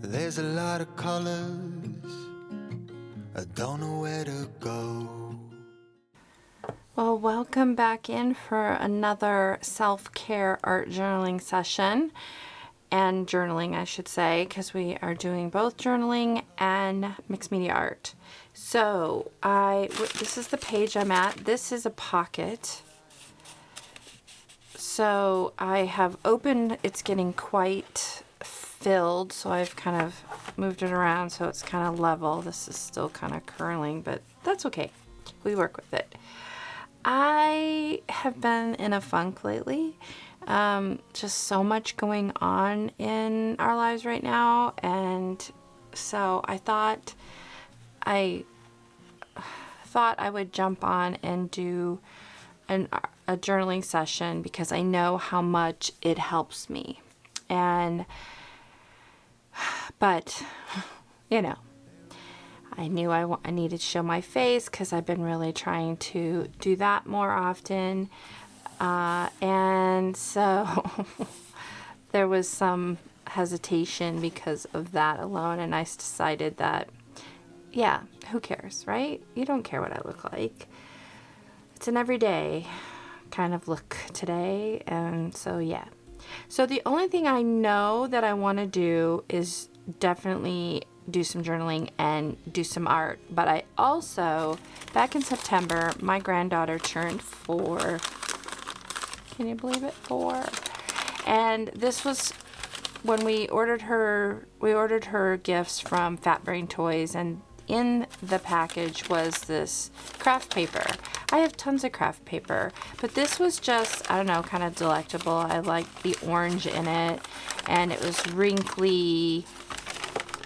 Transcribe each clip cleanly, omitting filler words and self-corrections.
There's a lot of colors, I don't know where to go. Well, welcome back in for another self-care art journaling session, and journaling I should say, because we are doing both journaling and mixed media art. So this is the page I'm at. This is a pocket. So I have opened, it's getting quite filled, so I've kind of moved it around so it's kind of level. This is still kind of curling, but that's okay. We work with it. I have been in a funk lately. Just so much going on in our lives right now, and so I thought I would jump on and do a journaling session because I know how much it helps me. But you know, I knew I needed to show my face because I've been really trying to do that more often. And so there was some hesitation because of that alone. And I decided that, yeah, who cares, right? You don't care what I look like. It's an everyday kind of look today. And so, yeah. So the only thing I know that I want to do is definitely do some journaling and do some art. But I also, back in September, my granddaughter turned 4. Can you believe it? 4. And this was when we ordered her gifts from Fat Brain Toys, and in the package was this craft paper. I have tons of craft paper, but this was just, I don't know, kind of delectable. I liked the orange in it, and it was wrinkly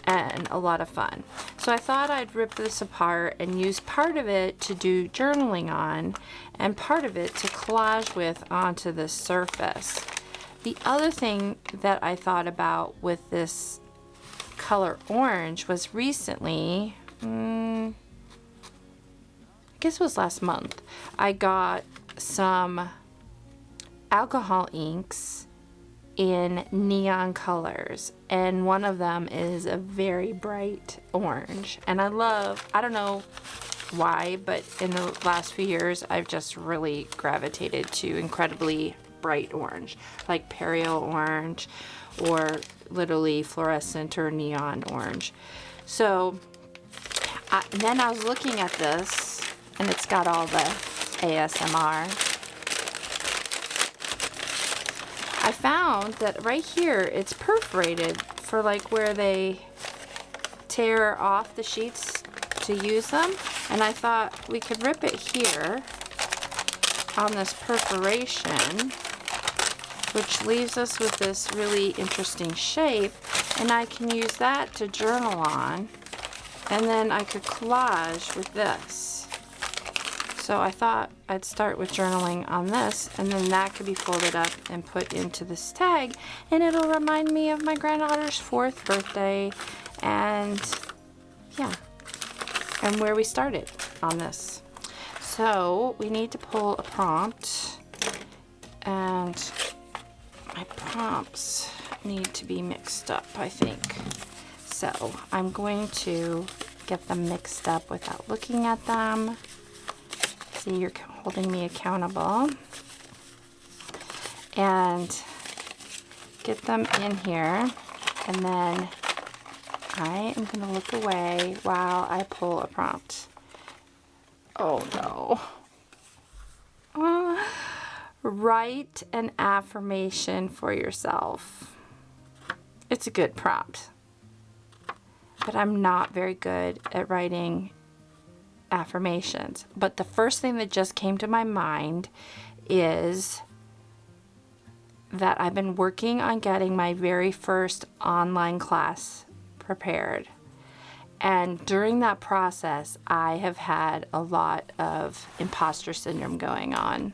and a lot of fun. So I thought I'd rip this apart and use part of it to do journaling on and part of it to collage with onto this surface. The other thing that I thought about with this color orange was recently, I guess it was last month, I got some alcohol inks in neon colors, and one of them is a very bright orange, and I don't know why, but in the last few years I've just really gravitated to incredibly bright orange, like Perio orange or literally fluorescent or neon orange. So then I was looking at this, and it's got all the ASMR. I found that right here it's perforated for like where they tear off the sheets to use them, and I thought we could rip it here on this perforation, which leaves us with this really interesting shape, and I can use that to journal on, and then I could collage with this. So I thought I'd start with journaling on this, and then that could be folded up and put into this tag, and it'll remind me of my granddaughter's 4th birthday, and yeah, and where we started on this. So we need to pull a prompt, and my prompts need to be mixed up, I think. So I'm going to get them mixed up without looking at them. See, you're holding me accountable. And get them in here, and then I am going to look away while I pull a prompt. Oh no. Write an affirmation for yourself. It's a good prompt, but I'm not very good at writing affirmations. But the first thing that just came to my mind is that I've been working on getting my very first online class prepared. And during that process, I have had a lot of imposter syndrome going on.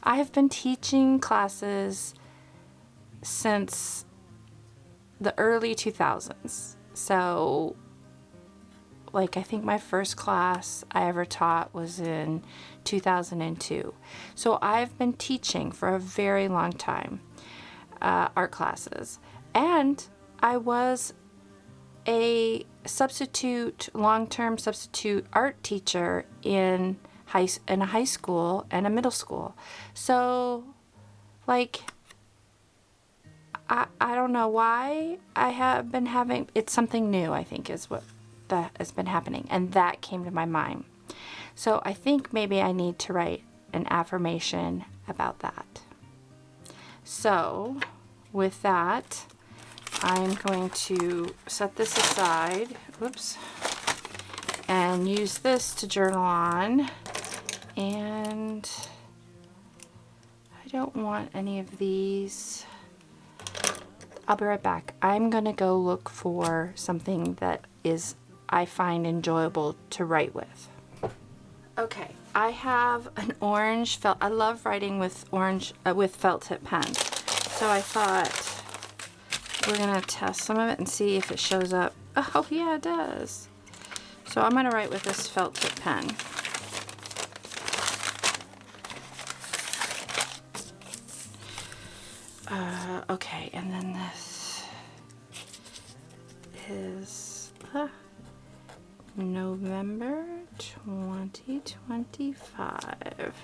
I have been teaching classes since the early 2000s. So, like, I think my first class I ever taught was in 2002. So I've been teaching for a very long time, art classes. And I was a substitute, long-term substitute art teacher in a high school and a middle school. So, like, I don't know why I have been having, it's something new, I think, is what that has been happening. And that came to my mind. So I think maybe I need to write an affirmation about that. So with that, I'm going to set this aside, whoops, and use this to journal on. And I don't want any of these. I'll be right back. I'm gonna go look for something that I find enjoyable to write with. Okay, I have an orange felt. I love writing with orange with felt tip pens. So I thought we're gonna test some of it and see if it shows up. Oh yeah, it does. So I'm gonna write with this felt tip pen. Okay, and then this is November 2025.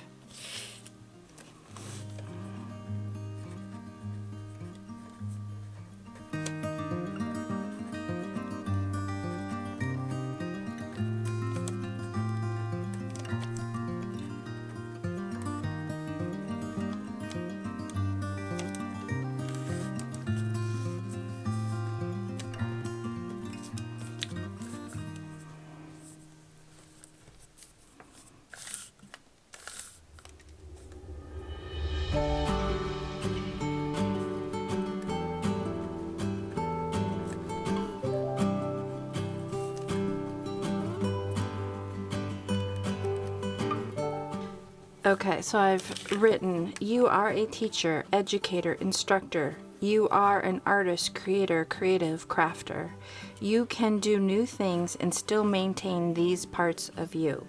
Okay, so I've written, you are a teacher, educator, instructor. You are an artist, creator, creative, crafter. You can do new things and still maintain these parts of you.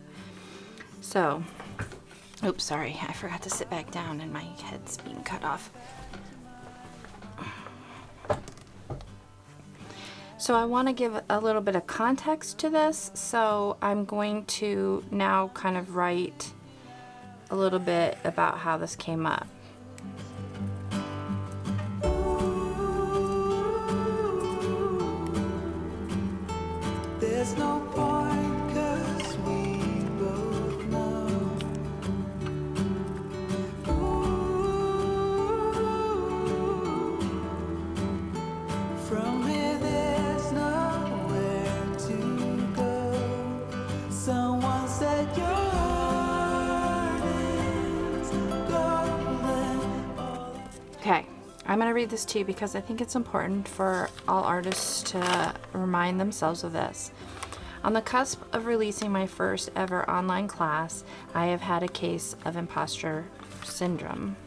So, oops, sorry, I forgot to sit back down and my head's being cut off. So I want to give a little bit of context to this, so I'm going to now kind of write a little bit about how this came up. There's no point 'cause we both know. From here there's nowhere to go. Someone said your heart is golden. Okay, I'm going to read this to you because I think it's important for all artists to remind themselves of this. On the cusp of releasing my first ever online class, I have had a case of imposter syndrome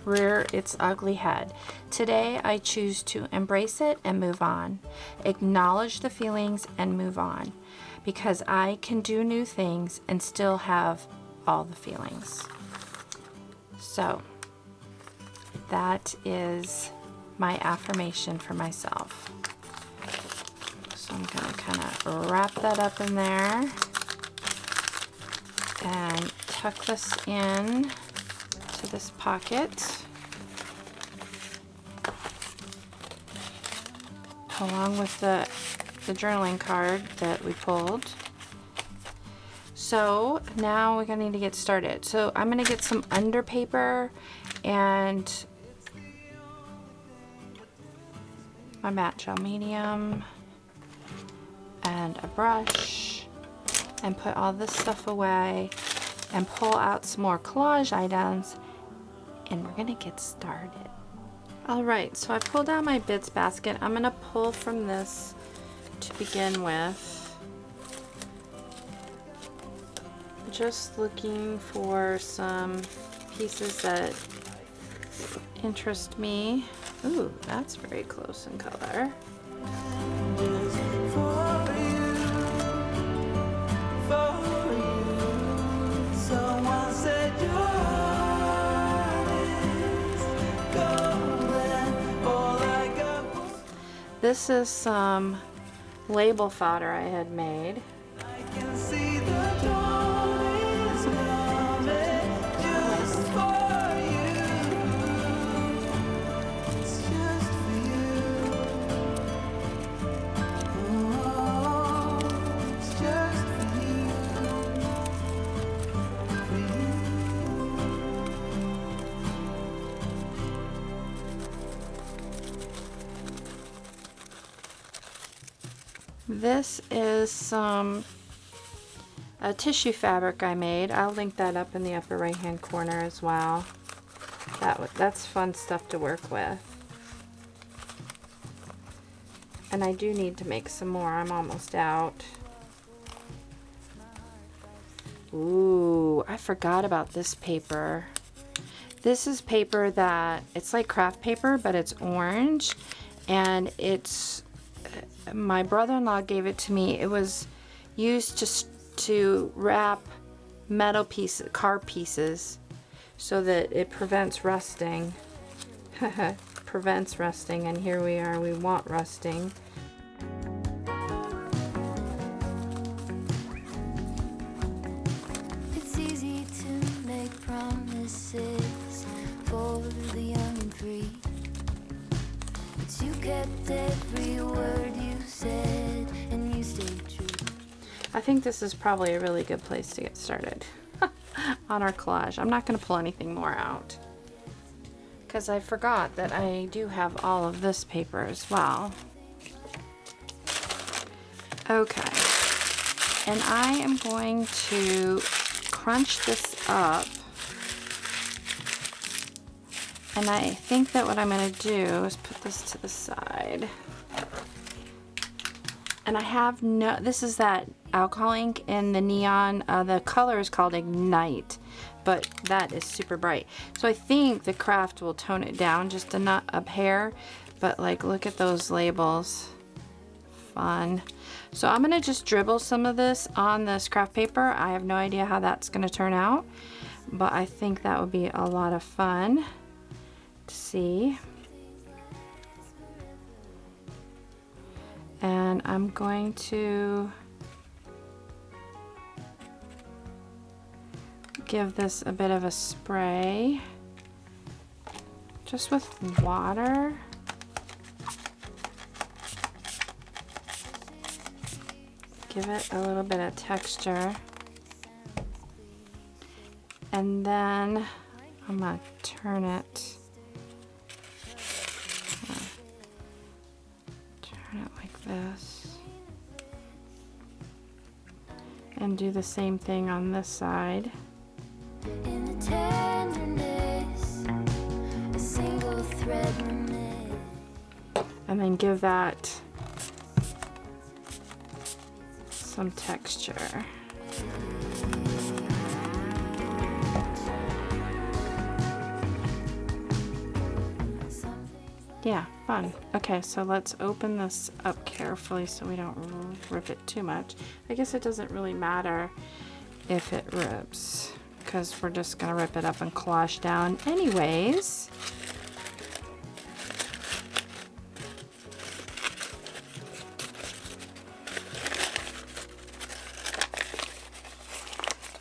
rear its ugly head. Today, I choose to embrace it and move on, acknowledge the feelings and move on, because I can do new things and still have all the feelings. So, that is my affirmation for myself. So I'm going to kind of wrap that up in there and tuck this in to this pocket along with the journaling card that we pulled. So now we're going to need to get started. So I'm going to get some under paper and my matte gel medium and a brush and put all this stuff away and pull out some more collage items, and we're gonna get started. All right, so I pulled out my bits basket. I'm gonna pull from this to begin with. Just looking for some pieces that interest me. Ooh, that's very close in color. This is some label fodder I had made. I can see the dawn is coming just for you. It's just for you. Oh, it's just for you. For you. This is a tissue fabric I made. I'll link that up in the upper right hand corner as well. That's fun stuff to work with. And I do need to make some more. I'm almost out. Ooh, I forgot about this paper. This is paper that, it's like craft paper, but it's orange. And it's, my brother-in-law gave it to me. It was used to wrap metal pieces, car pieces, so that it prevents rusting. Prevents rusting, and here we are, we want rusting. It's easy to make promises for the young and free, but you kept every word you said and you stayed true. I think this is probably a really good place to get started on our collage. I'm not going to pull anything more out because I forgot that I do have all of this paper as well. Okay, and I am going to crunch this up, and I think that what I'm going to do is put this to the side. And I have no, this is that alcohol ink in the neon, the color is called Ignite, but that is super bright. So I think the craft will tone it down just a hair, but like look at those labels. Fun. So I'm gonna just dribble some of this on this craft paper. I have no idea how that's gonna turn out, but I think that would be a lot of fun to see. And I'm going to give this a bit of a spray just with water. Give it a little bit of texture. And then I'm going to turn it. Like this, and do the same thing on this side. In the tenderness, a single thread remains. And then give that some texture. Yeah, fun. Okay, so let's open this up carefully so we don't rip it too much. I guess it doesn't really matter if it rips, because we're just gonna rip it up and collage down anyways.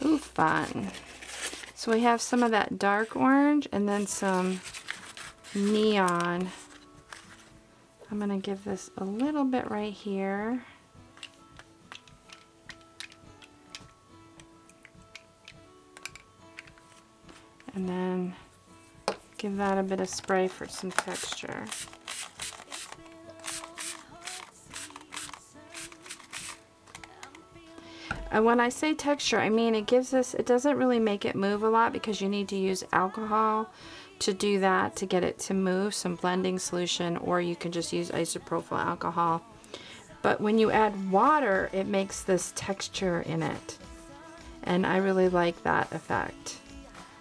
Ooh, fun. So we have some of that dark orange and then some neon. I'm going to give this a little bit right here. And then give that a bit of spray for some texture. And when I say texture, I mean it gives us, it doesn't really make it move a lot because you need to use alcohol to do that, to get it to move, some blending solution, or you can just use isopropyl alcohol. But when you add water, it makes this texture in it. And I really like that effect.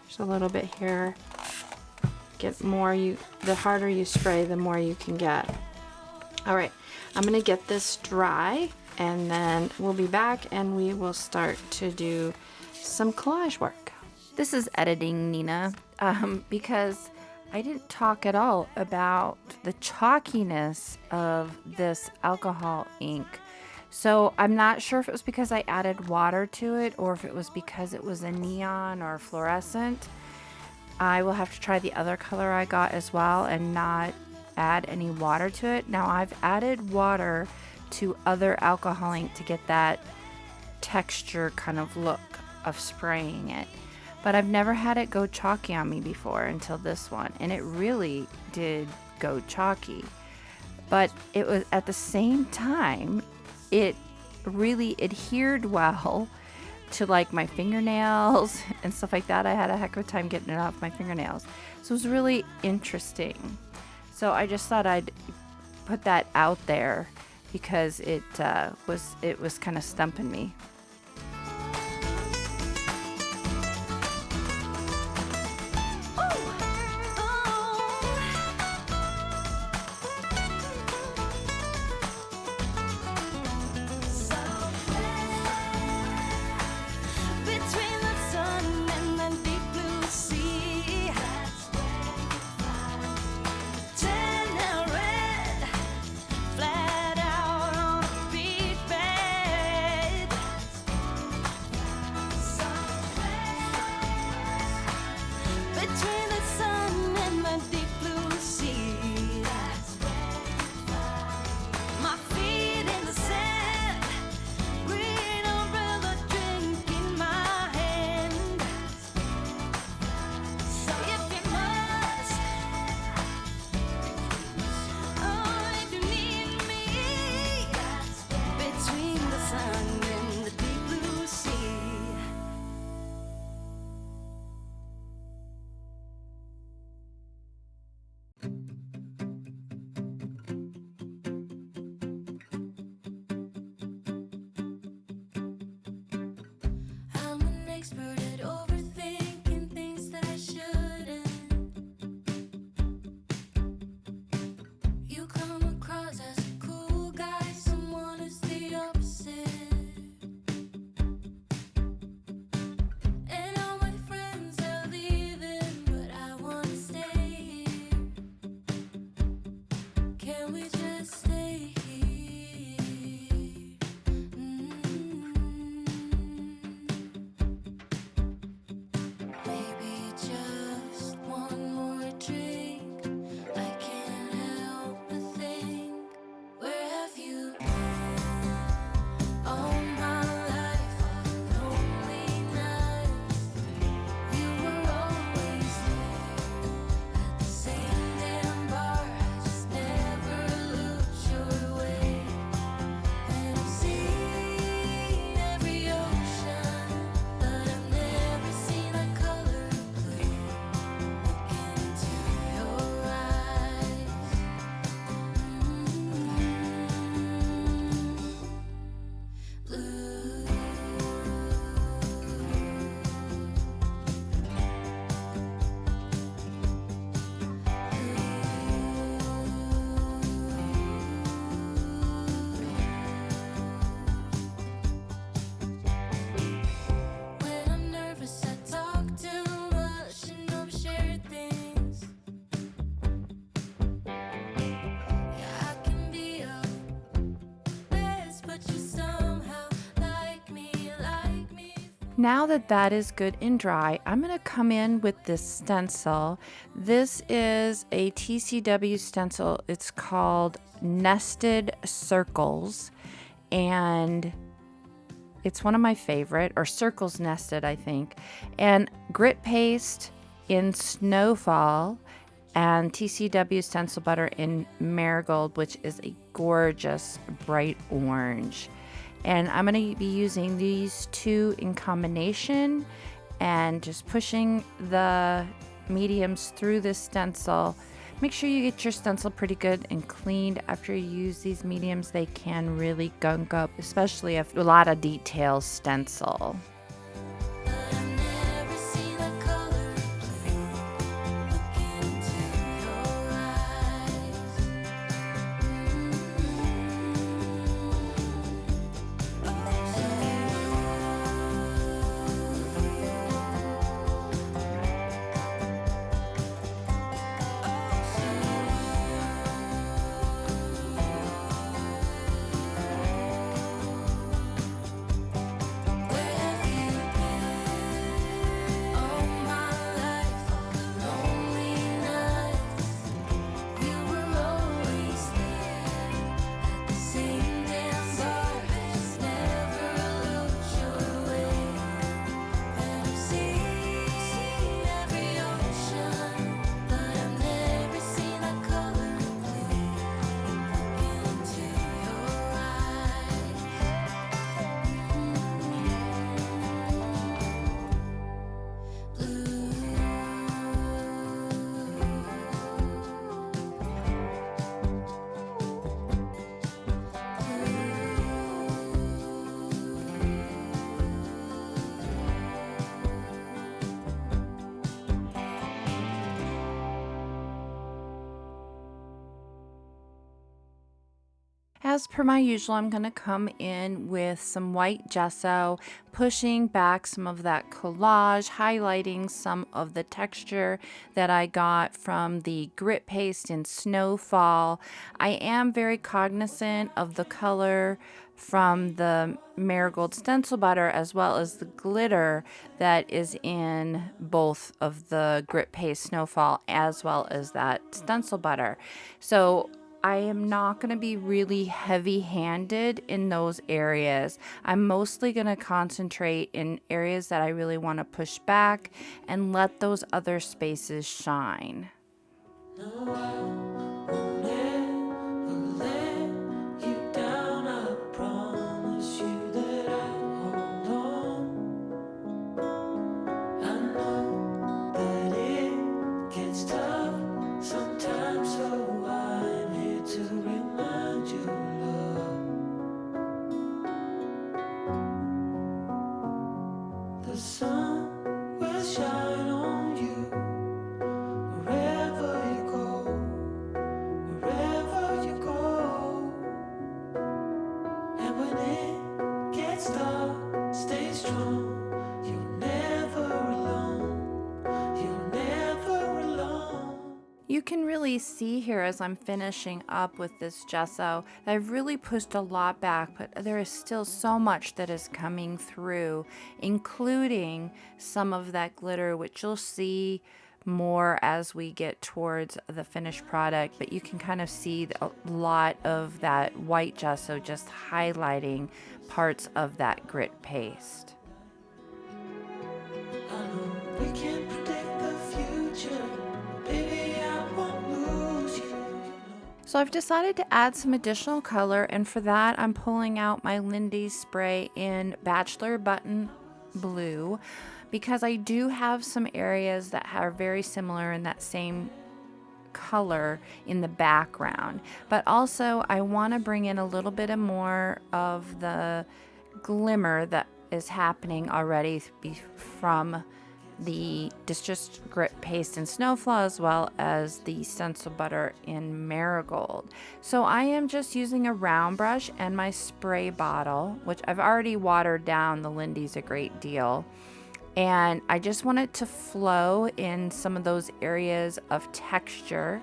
Just a little bit here. Get more, the harder you spray, the more you can get. All right, I'm gonna get this dry and then we'll be back and we will start to do some collage work. This is editing Nina because I didn't talk at all about the chalkiness of this alcohol ink. So I'm not sure if it was because I added water to it or if it was because it was a neon or fluorescent. I will have to try the other color I got as well and not add any water to it. Now I've added water to other alcohol ink to get that texture kind of look of spraying it. But I've never had it go chalky on me before until this one. And it really did go chalky. But it was at the same time, it really adhered well to like my fingernails and stuff like that. I had a heck of a time getting it off my fingernails. So it was really interesting. So I just thought I'd put that out there because it was kind of stumping me. Now that that is good and dry, I'm going to come in with this stencil. This is a TCW stencil. It's called Nested Circles, and it's one of my favorite, or Circles Nested, I think. And grit paste in Snowfall and TCW stencil butter in Marigold, which is a gorgeous bright orange. And I'm going to be using these two in combination and just pushing the mediums through this stencil. Make sure you get your stencil pretty good and cleaned after you use these mediums. They can really gunk up, especially if a lot of detail stencil. as per my usual, I'm going to come in with some white gesso, pushing back some of that collage, highlighting some of the texture that I got from the grit paste in Snowfall. I am very cognizant of the color from the Marigold stencil butter as well as the glitter that is in both of the grit paste Snowfall as well as that stencil butter. So I am not going to be really heavy-handed in those areas. I'm mostly going to concentrate in areas that I really want to push back and let those other spaces shine. You can really see here as I'm finishing up with this gesso, I've really pushed a lot back, but there is still so much that is coming through, including some of that glitter, which you'll see more as we get towards the finished product, but you can kind of see a lot of that white gesso just highlighting parts of that grit paste. We can't predict the future, baby, I won't lose you. So I've decided to add some additional color, and for that I'm pulling out my Lindys spray in Bachelor Button Blue, because I do have some areas that are very similar in that same color in the background, but also I want to bring in a little bit more of the glimmer that is happening already from the Distress Grit Paste in Snowfall as well as the Stencil Butter in Marigold. So I am just using a round brush and my spray bottle, which I've already watered down the Lindys a great deal. And I just want it to flow in some of those areas of texture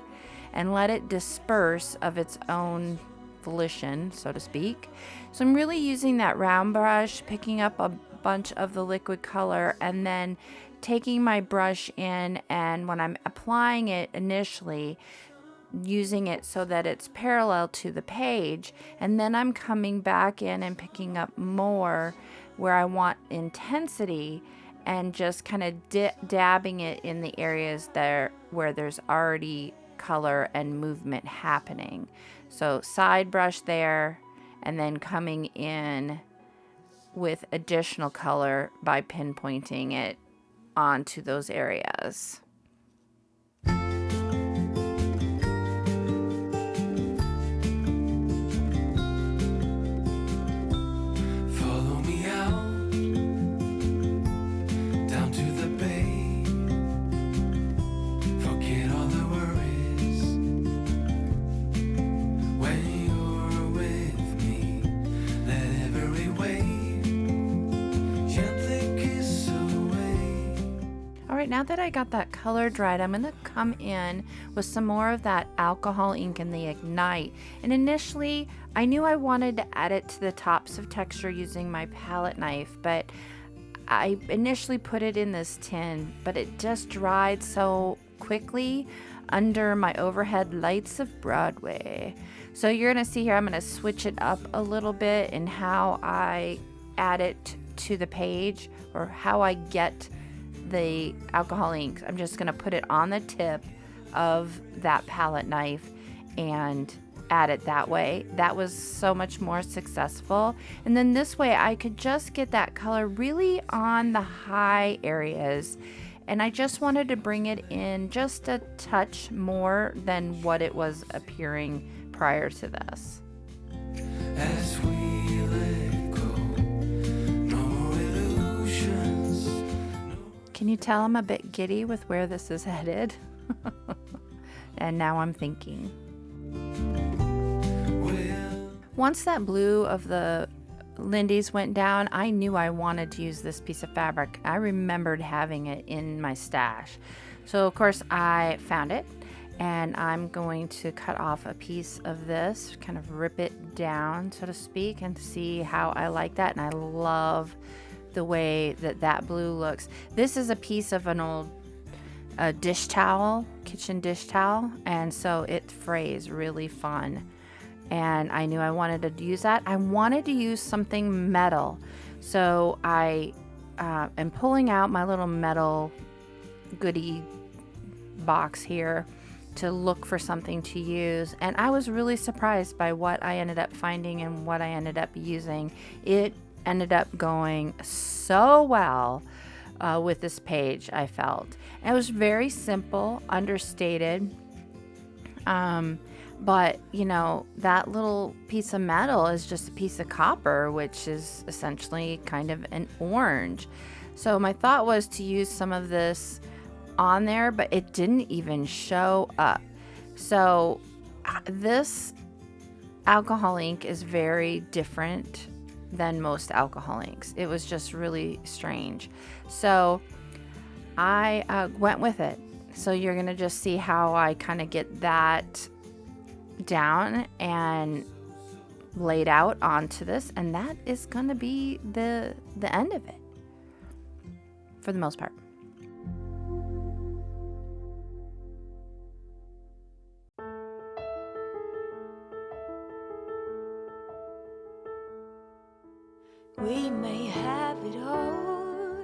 and let it disperse of its own volition, so to speak. So I'm really using that round brush, picking up a bunch of the liquid color, and then taking my brush in, and when I'm applying it initially, using it so that it's parallel to the page, and then I'm coming back in and picking up more where I want intensity and just kind of dabbing it in the areas there where there's already color and movement happening. So side brush there, and then coming in with additional color by pinpointing it onto those areas. Follow me out, down to the bay. Forget all the worries. When you're with me, let every wave gently kiss away. All right, now that I got that color dried, I'm going to come in with some more of that alcohol ink in the Ignite. And initially, I knew I wanted to add it to the tops of texture using my palette knife, but I initially put it in this tin, but it just dried so quickly under my overhead lights of Broadway. So you're going to see here, I'm going to switch it up a little bit in how I add it to the page, or how I get the alcohol ink. I'm just going to put it on the tip of that palette knife and add it that way. That was so much more successful. And then this way I could just get that color really on the high areas, and I just wanted to bring it in just a touch more than what it was appearing prior to this. As we let go, no more illusions. Can you tell I'm a bit giddy with where this is headed? And now I'm thinking. Once that blue of the Lindys went down, I knew I wanted to use this piece of fabric. I remembered having it in my stash. So of course I found it, and I'm going to cut off a piece of this, kind of rip it down, so to speak, and see how I like that. And I love the way that that blue looks. This is a piece of an old dish towel, kitchen dish towel, and so it frays really fun. And I knew I wanted to use that. I wanted to use something metal, so I am pulling out my little metal goodie box here to look for something to use, and I was really surprised by what I ended up finding and what I ended up using. It ended up going so well with this page, I felt. And it was very simple, understated, but you know, that little piece of metal is just a piece of copper, which is essentially kind of an orange. So my thought was to use some of this on there, but it didn't even show up. So this alcohol ink is very different than most alcohol inks. It was just really strange. So I went with it. So you're gonna just see how I kind of get that down and laid out onto this, and that is gonna be the end of it for the most part. We may have it all.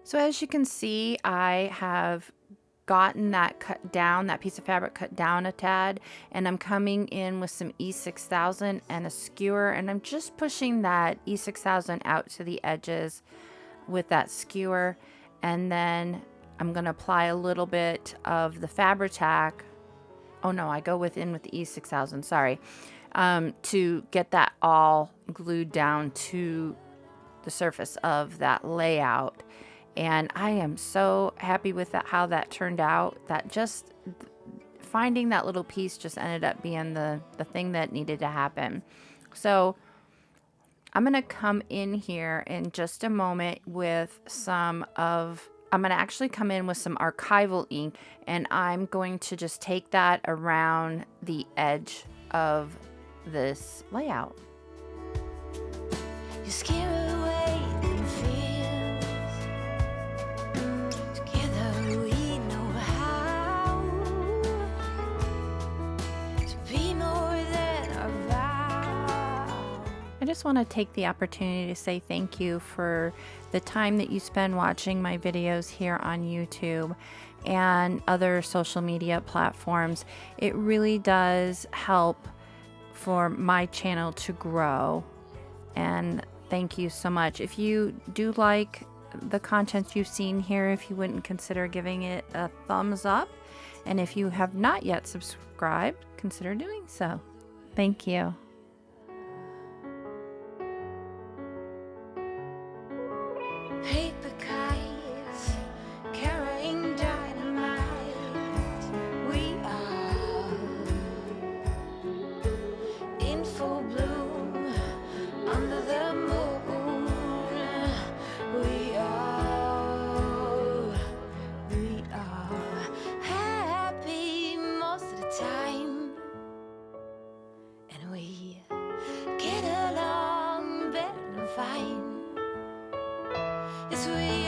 So as you can see, I have gotten that cut down, that piece of fabric cut down a tad, and I'm coming in with some E6000 and a skewer, and I'm just pushing that E6000 out to the edges with that skewer, and then I'm going to apply a little bit of the Fabri-Tac. Oh no, I go in with the E6000, sorry, to get that all glued down to the surface of that layout. And I am so happy with that, how that turned out. That just finding that little piece just ended up being the thing that needed to happen. So I'm going to come in here in just a moment with I'm going to actually come in with some Archival ink, and I'm going to just take that around the edge of this layout. You scare away them fears. Together we know how to be more than our vow. I just want to take the opportunity to say thank you for the time that you spend watching my videos here on YouTube and other social media platforms. It really does help for my channel to grow, and thank you so much. If you do like the content you've seen here, if you wouldn't consider giving it a thumbs up, and if you have not yet subscribed, consider doing so. Thank you. Paper kites carrying dynamite. We are in full bloom under the moon. We are happy most of the time, and we get along better than fine. Yes, we